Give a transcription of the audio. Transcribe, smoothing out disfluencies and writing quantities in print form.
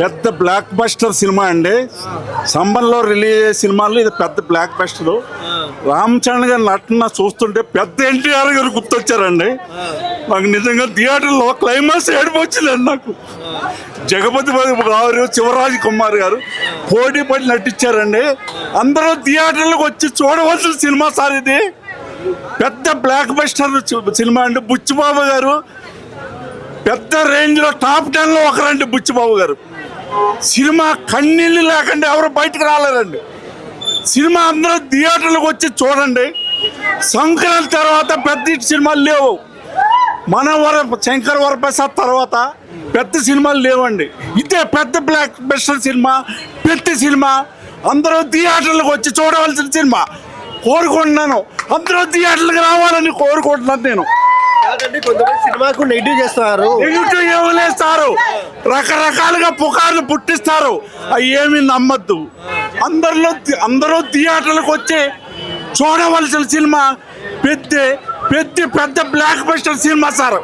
పెద్ద block buster cinema అండి. సంబంధంలో రిలీజ్ అయ్యే సినిమాల్లో ఇది పెద్ద బ్లాక్ బస్టర్. రామ్ చరణ్ గారి నటన చూస్తుంటే పెద్ద ఎన్టీఆర్ గారు గుర్తొచ్చారండి. నాకు నిజంగా థియేటర్లో క్లైమాక్స్ ఏడుపు వచ్చిందండి. నాకు జగపతి బాబు గారు, శివరాజ్ కుమార్ గారు పోటీ పడి నటించారండి. అందరూ థియేటర్లకు వచ్చి చూడవలసిన సినిమా సార్ ఇది. పెద్ద బ్లాక్ బస్టర్ సినిమా అండి. బుచ్చిబాబు గారు పెద్ద రేంజ్లో టాప్ 10లో ఒకరండి బుచ్చిబాబు గారు. సినిమా కన్నీళ్ళు లేకుండా ఎవరు బయటకు రాలేరండి. సినిమా అందరూ థియేటర్లకు వచ్చి చూడండి. సంక్రాంతి తర్వాత పెద్ద సినిమాలు లేవు. మన శంకర్ వరప్రసాద్ తర్వాత పెద్ద సినిమాలు లేవండి. ఇదే పెద్ద బ్లాక్ బస్టర్ సినిమా, పెద్ద సినిమా. అందరూ థియేటర్లకు వచ్చి చూడవలసిన సినిమా. కోరుకుంటున్నాను, అందరూ థియేటర్లకు రావాలని కోరుకుంటున్నాను నేను. కొంతమంది సినిమాకు నెగిటివ్ చేస్తారు. నెగిటివ్ ఏమలేస్తారు, రకరకాలుగా పుకార్లు పుట్టిస్తారు. అవి ఏమి నమ్మద్దు. అందరూ థియేటర్లకు వచ్చి చూడవలసిన సినిమా పెద్ద బ్లాక్ బస్టర్ సినిమా సార్.